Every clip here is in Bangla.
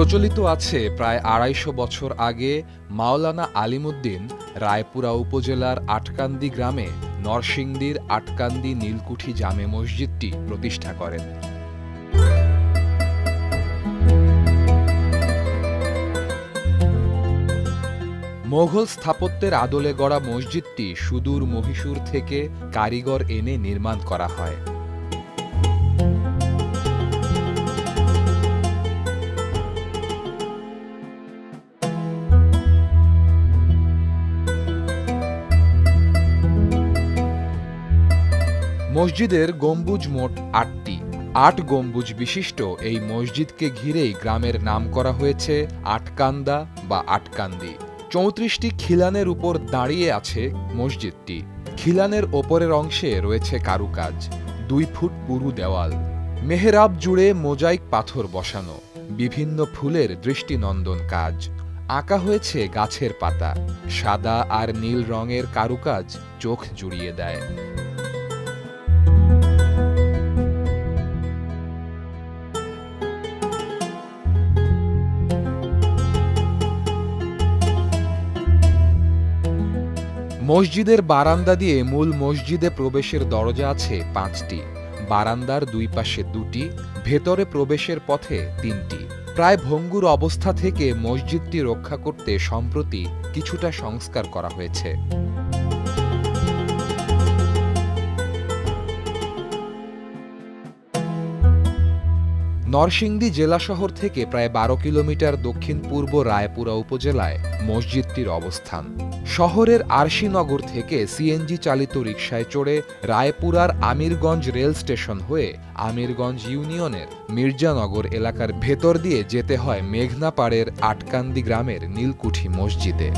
প্রচলিত আছে প্রায় ২৫০ বছর আগে মাওলানা আলিমুদ্দিন রায়পুরা উপজেলার আটকান্দি গ্রামে নরসিংদীর আটকান্দি নীলকুঠি জামে মসজিদটি প্রতিষ্ঠা করেন। মোঘল স্থাপত্যের আদলে গড়া মসজিদটি সুদূর মহীশূর থেকে কারিগর এনে নির্মাণ করা হয়। মসজিদের গম্বুজ মোট ৮টি। ৮ গম্বুজ বিশিষ্ট এই মসজিদকে ঘিরেই গ্রামের নাম করা হয়েছে আটকান্দা বা আটকান্দি। ৩৪টি খিলানের উপর দাঁড়িয়ে আছে মসজিদটি। খিলানের ওপরের অংশে রয়েছে কারুকাজ, ২ ফুট পুরু দেওয়াল, মেহরাব জুড়ে মোজাইক পাথর বসানো, বিভিন্ন ফুলের দৃষ্টিনন্দন কাজ, আঁকা হয়েছে গাছের পাতা, সাদা আর নীল রঙের কারুকাজ চোখ জুড়িয়ে দেয়। মসজিদের বারান্দা দিয়ে মূল মসজিদে প্রবেশের দরজা আছে ৫টি, বারান্দার ২ পাশে ২টি, ভেতরে প্রবেশের পথে ৩টি। প্রায় ভঙ্গুর অবস্থা থেকে মসজিদটি রক্ষা করতে সম্প্রতি কিছুটা সংস্কার করা হয়েছে। নরসিংদী জেলা শহর থেকে প্রায় ১২ কিলোমিটার দক্ষিণ পূর্ব রায়পুরা উপজেলায় মসজিদটির অবস্থান। শহরের আরশিনগর থেকে সিএনজি চালিত রিকশায় চড়ে রায়পুরার আমিরগঞ্জ রেল স্টেশন হয়ে আমিরগঞ্জ ইউনিয়নের মির্জানগর এলাকার ভেতর দিয়ে যেতে হয় মেঘনাপাড়ের আটকান্দি গ্রামের নীলকুঠি মসজিদে।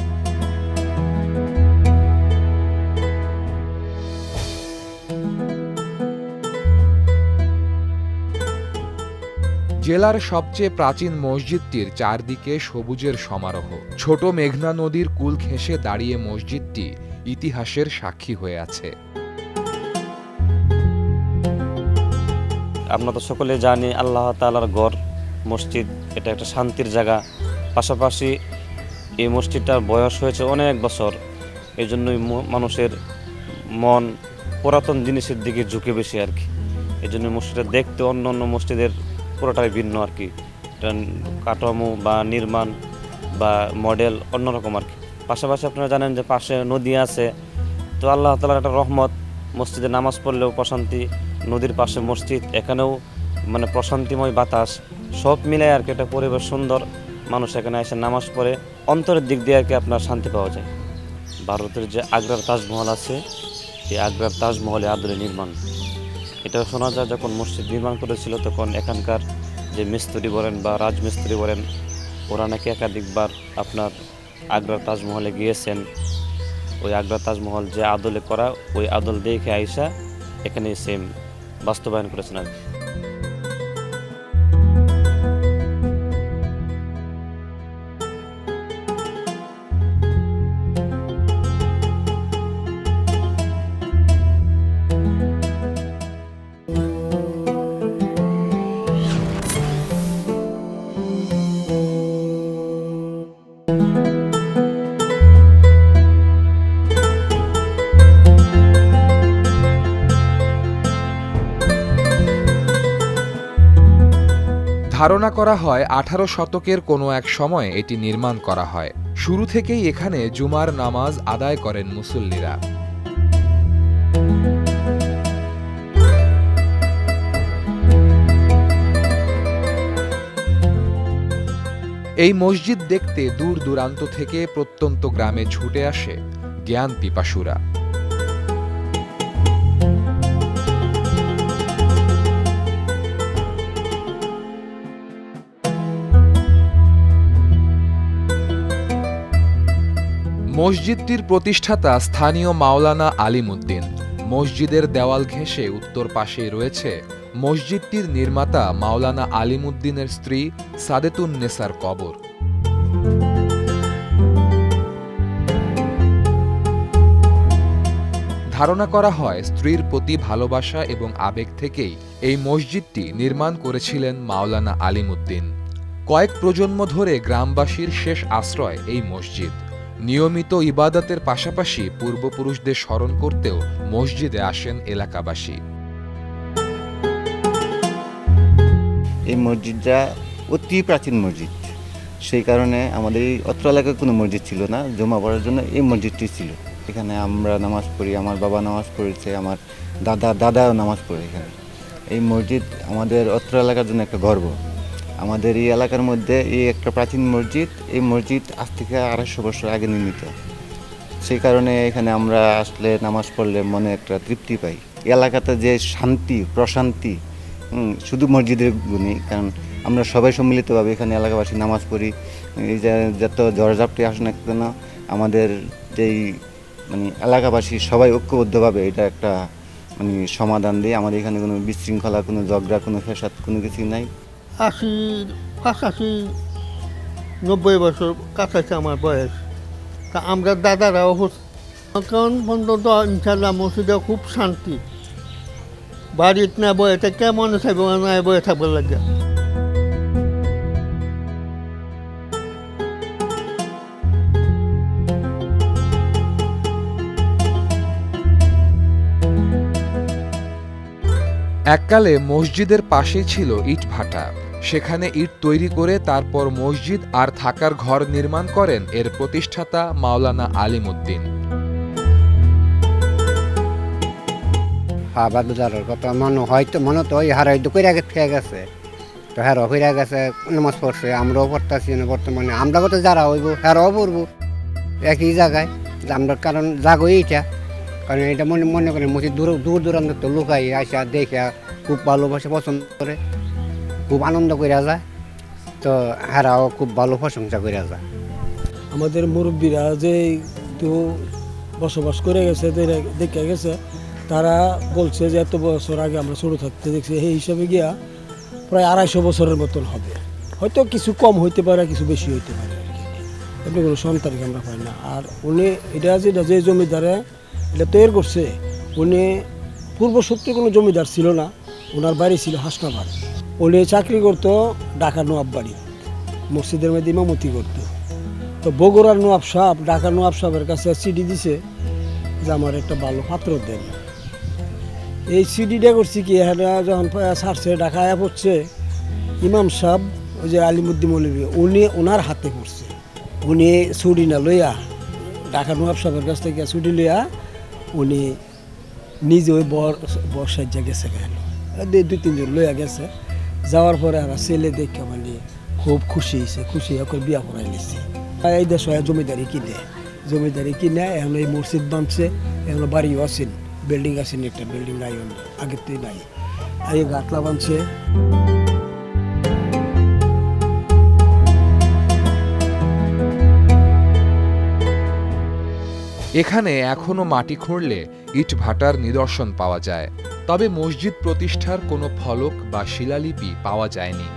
জেলার সবচেয়ে প্রাচীন মসজিদটির চারদিকে সবুজের সমারোহ। ছোট মেঘনা নদীর কূল ঘেঁষে দাঁড়িয়ে মসজিদটি ইতিহাসের সাক্ষী হয়ে আছে। আমরা তো সকলে জানি আল্লাহ তাআলার ঘর মসজিদ, এটা একটা শান্তির জায়গা। পাশাপাশি এই মসজিদটার বয়স হয়েছে অনেক বছর, এই জন্যই মানুষের মন পুরাতন জিনিসের দিকে ঝুঁকে বেশি আর কি। এই জন্য মসজিদটা দেখতে অন্য অন্য মসজিদের পুরোটাই ভিন্ন আর কি। কাঠামো বা নির্মাণ বা মডেল অন্যরকম আর কি। পাশাপাশি আপনারা জানেন যে পাশে নদী আছে, তো আল্লাহ তাআলার একটা রহমত, মসজিদে নামাজ পড়লেও প্রশান্তি, নদীর পাশে মসজিদ, এখানেও মানে প্রশান্তিময় বাতাস, সব মিলে আর কি একটা পরিবেশ সুন্দর। মানুষ এখানে এসে নামাজ পড়ে অন্তরের দিক দিয়ে আর কি আপনার শান্তি পাওয়া যায়। ভারতের যে আগ্রার তাজমহল আছে, এই আগ্রার তাজমহলে আদলে নির্মাণ। এটা শোনা যায় যখন মসজিদ নির্মাণ করেছিল তখন এখানকার যে মিস্ত্রি বলেন বা রাজমিস্ত্রি বলেন, ওরা নাকি একাধিকবার আপনার আগ্রার তাজমহলে গিয়েছেন। ওই আগ্রার তাজমহল যে আদলে করা, ওই আদল দেখে আইসা এখানে সেম বাস্তবায়ন করেছেন আর কি। ধারণা করা হয় ১৮ শতকের কোনো এক সময় এটি নির্মাণ করা হয়। শুরু থেকেই এখানে জুমার নামাজ আদায় করেন মুসল্লিরা। এই মসজিদ দেখতে দূর দূরান্ত থেকে প্রত্যন্ত গ্রামে ছুটে আসে জ্ঞান পিপাসুরা। মসজিদটির প্রতিষ্ঠাতা স্থানীয় মাওলানা আলিমুদ্দিন। মসজিদের দেওয়াল ঘেঁষে উত্তর পাশেই রয়েছে মসজিদটির নির্মাতা মাওলানা আলিমুদ্দিনের স্ত্রী সাদেতুন্নেসার কবর। ধারণা করা হয় স্ত্রীর প্রতি ভালোবাসা এবং আবেগ থেকেই এই মসজিদটি নির্মাণ করেছিলেন মাওলানা আলিমুদ্দিন। কয়েক প্রজন্ম ধরে গ্রামবাসীর শেষ আশ্রয় এই মসজিদ। নিয়মিত ইবাদতের পাশাপাশি পূর্বপুরুষদের স্মরণ করতেও মসজিদে আসেন এলাকাবাসী। এই মসজিদটা অতি প্রাচীন মসজিদ, সেই কারণে আমাদের এই অত্র এলাকায় কোনো মসজিদ ছিল না, জমা পড়ার জন্য এই মসজিদটি ছিল। এখানে আমরা নামাজ পড়ি, আমার বাবা নামাজ পড়েছে, আমার দাদাও নামাজ পড়ে এখানে। এই মসজিদ আমাদের অত্র এলাকার জন্য একটা গর্ব। আমাদের এই এলাকার মধ্যে এই একটা প্রাচীন মসজিদ, এই মসজিদ আজ থেকে 250 বছর আগে নির্মিত। সেই কারণে এখানে আমরা আসলে নামাজ পড়লে মনে একটা তৃপ্তি পাই। এই এলাকাতে যে শান্তি প্রশান্তি শুধু মসজিদের গুণই, কারণ আমরা সবাই সম্মিলিতভাবে এখানে এলাকাবাসী নামাজ পড়ি। এই যে যত ঝড়ঝাপটি আসে না কেন, আমাদের যেই এলাকাবাসী সবাই ঐক্যবদ্ধভাবে এটা একটা সমাধান দিই। আমাদের এখানে কোনো বিশৃঙ্খলা, কোনো ঝগড়া, কোনো ফ্যাসাদ কোনো কিছু নাই। 85 90 বছর কাছাকাছি আমার বয়স। তা আমরা দাদারাও এখন পর্যন্ত ইনশাল্লাহ মসজিদে খুব শান্তি। বাড়িতে না বয়ে থেকে মনে চাইব না বয়ে থাকবে লাগে। এককালে মসজিদের পাশেই ছিল ইটভাটা। সেখানে ইট তৈরি করে তারপর মসজিদ আর থাকার ঘর নির্মাণ করেন এর প্রতিষ্ঠাতা মাওলানা আলিমউদ্দিন। বাদুদারের কথা মনে তো ওই হারাই তো কইরা গেছে, তো হ্যারও কইরা গেছে, নামাজ পড়ছে, আমরাও পড়তেছি না বর্তমানে। আমরা কত যারা হইব হ্যারও পড়বো একই জায়গায়। আমরা কারণ জাগো এইটা, কারণ এটা মনে করেন মসজিদ দূর দূরান্ত তো লুকাই আসা দেখে খুব ভালোবাসে, পছন্দ করে, খুব আনন্দ কইরা যায়। তো হ্যারাও খুব ভালো প্রশংসা কইরা যায়। আমাদের মুরব্বীরা যে একটু বসবাস করে গেছে, দেখে গেছে, তারা বলছে যে এত বছর আগে আমরা ছোটো থাকতে দেখছি, এই হিসাবে গিয়া প্রায় 250 বছরের মতন হবে। হয়তো কিছু কম হইতে পারে, কিছু বেশি হইতে পারে আর কি। এমনি কোনো সন্তানকে আমরা পাই না। আর উনি এটা যে জমিদারে এটা তৈরি করছে, উনি পূর্বসূত্রে কোনো জমিদার ছিল না, ওনার বাড়ি ছিল হাসনাবাদ। উনি চাকরি করতো ঢাকা নবাব বাড়ি, মসজিদের মধ্যে ইমামতি করতো। তো বগুড়ার নবাব সাহেব ঢাকা নবাব সাহেবের কাছে চিঠি দিছে যে আমার একটা ভালো পাত্র দেন। এই সিডিটা করছি কি, এখানে যখন ছাড়ছে ঢাকায় পড়ছে, ইমাম সাহেব ওই যে আলিমউদ্দিন মৌলভী উনি ওনার হাতে পড়ছে। উনি ছুটি না লইয়া ঢাকা নবাব সাহেবের কাছ থেকে ছুটি লইয়া উনি নিজে ওই বর্ষাজ্যা গেছে, কেন 2-3 জন লইয়া গেছে। যাওয়ার পরে আর ছেলে দেখে খুব খুশি হয়েছে, খুশি হয়ে বিয়া করাই নিচ্ছে। এই দেশ জমিদারি কিনে এখন এই মসজিদ বানছে, এখন বাড়িও আছেন, বিল্ডিং আছেন, একটা বিল্ডিং নাই আগের থেকে নাই, এই গাটলা বানছে। এখানে এখনো মাটি খুঁড়লে ইটভাটার নিদর্শন পাওয়া যায়, তবে মসজিদ প্রতিষ্ঠার কোনো ফলক বা শিলালিপি পাওয়া যায়নি।